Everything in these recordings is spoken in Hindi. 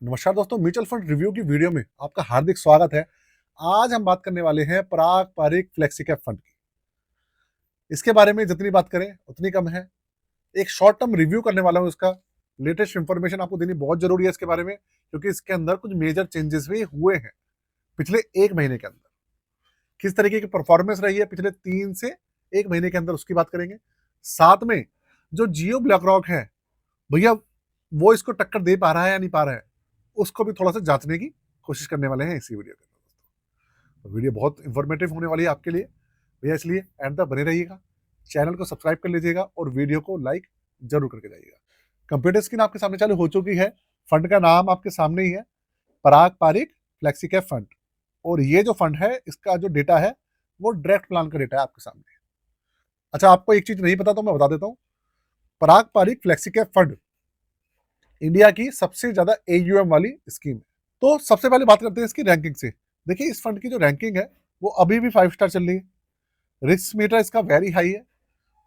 नमस्कार दोस्तों, म्यूचुअल फंड रिव्यू की वीडियो में आपका हार्दिक स्वागत है। आज हम बात करने वाले हैं पराग पारिक फ्लेक्सी कैप फंड की। इसके बारे में जितनी बात करें उतनी कम है। एक शॉर्ट टर्म रिव्यू करने वाला हूं। इसका लेटेस्ट इंफॉर्मेशन आपको देनी बहुत जरूरी है इसके बारे में, क्योंकि इसके अंदर कुछ मेजर चेंजेस भी हुए हैं पिछले एक महीने के अंदर। किस तरीके की परफॉर्मेंस रही है पिछले 3 से 1 महीने के अंदर, उसकी बात करेंगे। साथ में जो जियो ब्लैक रॉक है, भैया वो इसको टक्कर दे पा रहा है या नहीं पा रहा है, उसको भी थोड़ा सा जांचने की कोशिश करने वाले हैं इसी वीडियो के अंदर। तो वीडियो बहुत इंफॉर्मेटिव होने वाली है आपके लिए भैया, इसलिए एंड तक बने रहिएगा। चैनल को सब्सक्राइब कर लीजिएगा और वीडियो को लाइक जरूर करके जाइएगा। कंप्यूटर स्क्रीन आपके सामने चालू हो चुकी है। फंड का नाम आपके सामने ही है, पराग पारिक फ्लेक्सी कैप फंड। और ये जो फंड है, इसका जो डेटा है वो डायरेक्ट प्लान का डेटा है आपके सामने। अच्छा, आपको एक चीज नहीं पता तो मैं बता देता हूँ। Parag Parikh flexi cap fund India की सबसे ज्यादा एयूएम वाली स्कीम है। तो सबसे पहले बात करते हैं इसकी रैंकिंग से। देखिए, इस फंड की जो रैंकिंग है वो अभी भी 5 स्टार चल रही है। रिस्क मीटर इसका वेरी हाई है।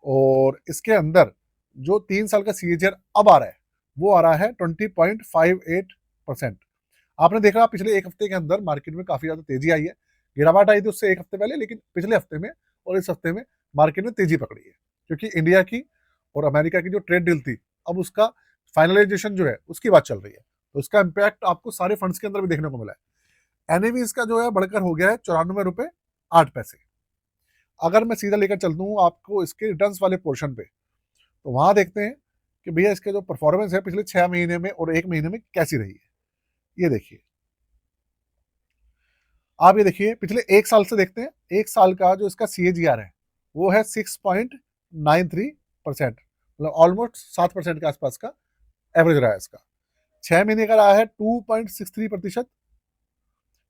और इसके अंदर जो 3 साल का सीएजीआर अब आ रहा है वो आ रहा है 20.58%। आपने देखा पिछले एक हफ्ते के अंदर मार्केट में काफी ज्यादा तेजी आई है। गिरावट आई थी उससे एक हफ्ते पहले, लेकिन पिछले हफ्ते में और इस हफ्ते में मार्केट में तेजी पकड़ी है, क्योंकि इंडिया की और अमेरिका की जो ट्रेड डील थी, अब उसका फाइनलाइजेशन जो है उसकी बात चल रही है। तो इसका इम्पैक्ट आपको सारे फंड्स के अंदर भी देखने को मिला है। एनएवी इसका जो है बढ़कर हो गया है 94 रुपए 8 पैसे। अगर मैं सीधा लेकर चलता हूँ आपको इसके रिटर्न्स वाले पोर्शन पे, तो वहां देखते हैं कि भैया इसके जो परफॉर्मेंस है पिछले 6 महीने में और 1 महीने में कैसी रही है। ये देखिए, आप ये देखिए पिछले 1 साल से देखते हैं। 1 साल का जो इसका सीएजीआर है वो है 6.93%, मतलब ऑलमोस्ट 7% के आसपास का एवरेज रहा है इसका। 6 महीने का रहा है 2.63%।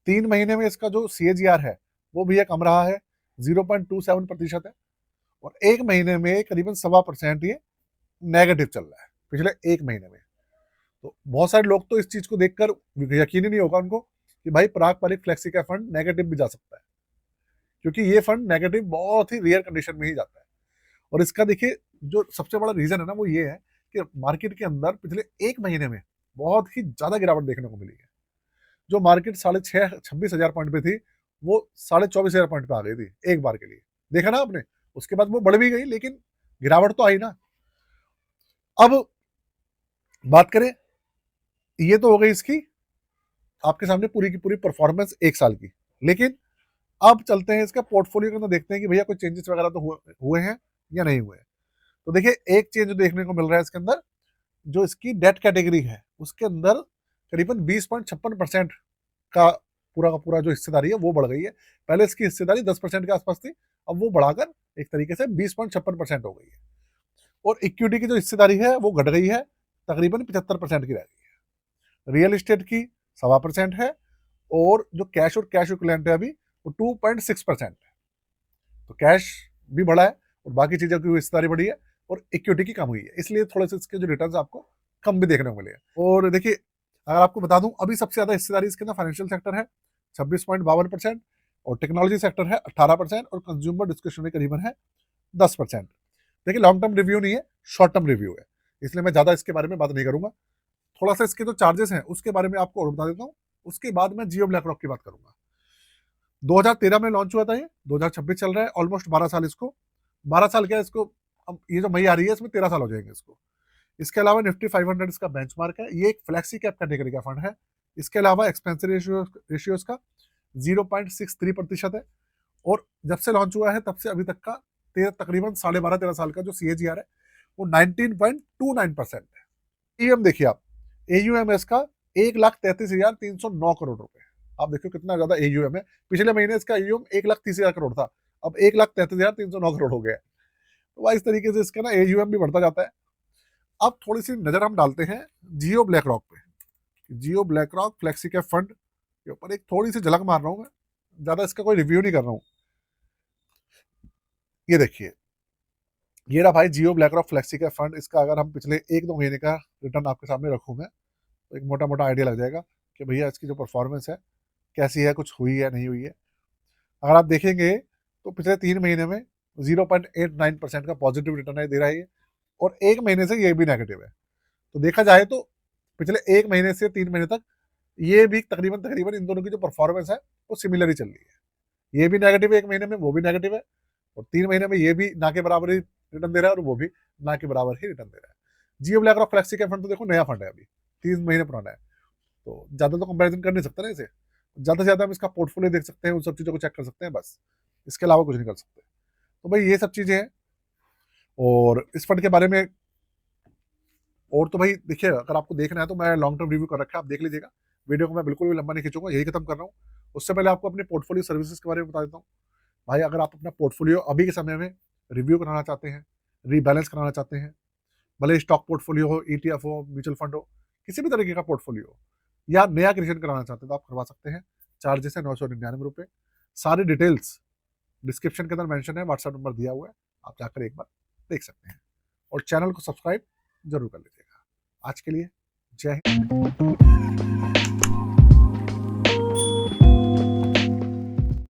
3 महीने में इसका जो सीएजीआर है वो भी कम रहा है, 0.27% है। और 1 महीने में करीबन 1.25% ये नेगेटिव चल रहा है पिछले 1 महीने में। तो बहुत सारे लोग तो इस चीज को देखकर यकीन ही नहीं होगा उनको कि भाई पराग पारिक फ्लेक्सी का फंड नेगेटिव भी जा सकता है, क्योंकि ये फंड नेगेटिव बहुत ही रेयर कंडीशन में ही जाता है। और इसका देखिए, जो सबसे बड़ा रीजन है ना वो ये है कि मार्केट के अंदर पिछले 1 महीने में बहुत ही ज्यादा गिरावट देखने को मिली है। जो मार्केट 26,500 पॉइंट पे थी, वो 24,500 पॉइंट पे आ गई थी एक बार के लिए। देखा ना आपने? उसके बाद वो बढ़ भी गई, लेकिन गिरावट तो आई ना। अब बात करें, ये तो हो गई इसकी आपके सामने पूरी की पूरी परफॉर्मेंस 1 साल की। लेकिन अब चलते हैं इसका पोर्टफोलियो के अंदर, देखते हैं कि भैया कोई चेंजेस वगैरह तो हुए हैं या नहीं हुए। तो देखिए, एक चेंज देखने को मिल रहा है इसके अंदर। जो इसकी डेट कैटेगरी है उसके अंदर करीबन 20.56% का पूरा जो हिस्सेदारी है वो बढ़ गई है। पहले इसकी हिस्सेदारी 10% के आसपास थी, अब वो बढ़ाकर एक तरीके से 20.56% हो गई है। और इक्विटी की जो हिस्सेदारी है वो घट गई है, तकरीबन 75% की रह गई है। रियल एस्टेट की 1.25% है। और जो कैश और कैश इक्विवेलेंट है अभी वो 2.6% है। तो कैश भी बढ़ा है और बाकी चीजों की हिस्सेदारी बढ़ी है और इक्विटी की कम हुई है, इसलिए थोड़े से इसके जो रिटर्न आपको कम भी देखने को मिले हैं। और देखिए, अगर आपको बता दूं, अभी सबसे ज्यादा हिस्सेदारी इसके अंदर फाइनेंशियल सेक्टर है 26.52%, और टेक्नोलॉजी सेक्टर है 18%, और कंज्यूमर डिस्क्रिप्शनरी करीबन है 10%। देखिए, लॉन्ग टर्म रिव्यू नहीं है, शॉर्ट टर्म रिव्यू है, इसलिए मैं ज्यादा इसके बारे में बात नहीं करूंगा। थोड़ा सा इसके जो चार्जेस हैं उसके बारे में आपको और बता देता हूँ। उसके बाद मैं जियो ब्लैक रॉक की बात करूंगा। 2013 में लॉन्च हुआ था, ये 2026 चल रहा है, ऑलमोस्ट 12 साल इसको। 12 साल क्या इसको, अब ये जो मई आ रही है इसमें 13 साल हो जाएंगे इसको। इसके अलावा निफ्टी 500 इसका बेंचमार्क है। ये एक फ्लैक्सी कैप कैटेगरी का फंड है। इसके अलावा एक्सपेंस रेशियो इसका 0.63% है। और जब से लॉन्च हुआ है तब से अभी तक का तकरीबन 12.5-13 साल का जो सीएजीआर है वो 19.29% है। एयूएम देखिए आप, एयूएम इसका 1,33,309 करोड़ रुपए। आप देखिए कितना ज्यादा एयूएम है। पिछले महीने इसका एयूएम 1,30,000 करोड़ था, अब 1,33,309 करोड़ हो गया है। तो वह इस तरीके से इसका ना एयूएम भी बढ़ता जाता है। अब थोड़ी सी नजर हम डालते हैं जियो ब्लैक रॉक पे। Jio black rock flexi cap fund के ऊपर एक थोड़ी सी झलक मार रहा हूं मैं, ज्यादा इसका कोई रिव्यू नहीं कर रहा हूं। ये देखिए, ये रहा भाई Jio black rock flexi cap fund. इसका अगर हम पिछले 1-2 महीने का रिटर्न आपके सामने रखूं मैं, तो एक मोटा मोटा आइडिया लग जाएगा कि भैया इसकी जो परफॉर्मेंस है कैसी है, कुछ हुई है नहीं हुई है। अगर आप देखेंगे तो पिछले 3 महीने में 0.89% का पॉजिटिव रिटर्न दे रहा है ये, और 1 महीने से ये भी नेगेटिव है। तो देखा जाए तो पिछले 1 महीने से 3 महीने तक ये भी तकरीबन तकरीबन इन दोनों की जो परफॉर्मेंस है वो सिमिलर ही चल रही है। ये भी नेगेटिव है 1 महीने में, वो भी नेगेटिव है, और 3 महीने में ये भी ना के बराबर ही रिटर्न दे रहा है और वो भी ना के बराबर ही रिटर्न दे रहा है। जियो ब्लैक रॉक फ्लेक्सी का फंड तो देखो नया फंड है, अभी 3 महीने पुराना है, तो ज्यादा तो कंपैरिजन कर नहीं सकते ना इसे। ज्यादा से ज्यादा हम इसका पोर्टफोलियो देख सकते हैं, उन सब चीजों को चेक कर सकते हैं बस, इसके अलावा कुछ नहीं कर सकते। तो भाई ये सब चीजें हैं। और इस फंड के बारे में और तो भाई देखिए, अगर आपको देखना है तो मैं लॉन्ग टर्म रिव्यू कर रखा है, आप देख लीजिएगा। वीडियो को मैं बिल्कुल भी लंबा नहीं खींचूंगा, यही खत्म कर रहा हूँ। उससे पहले आपको अपने पोर्टफोलियो सर्विसेज के बारे में बता देता हूँ। भाई अगर आप अपना पोर्टफोलियो अभी के समय में रिव्यू कराना चाहते हैं, रीबैलेंस कराना चाहते हैं, भले स्टॉक पोर्टफोलियो हो, ईटीएफ हो, म्यूचुअल फंड हो, किसी भी तरीके का पोर्टफोलियो हो, या नया क्रिएशन कराना चाहते हैं तो आप करवा सकते हैं। चार्जेस है 999 रुपये। सारी डिटेल्स डिस्क्रिप्शन के अंदर मेंशन है, व्हाट्सएप नंबर दिया हुआ है, आप जाकर एक बार देख सकते हैं। और चैनल को सब्सक्राइब जरूर कर लीजिएगा। आज के लिए जय हिंद।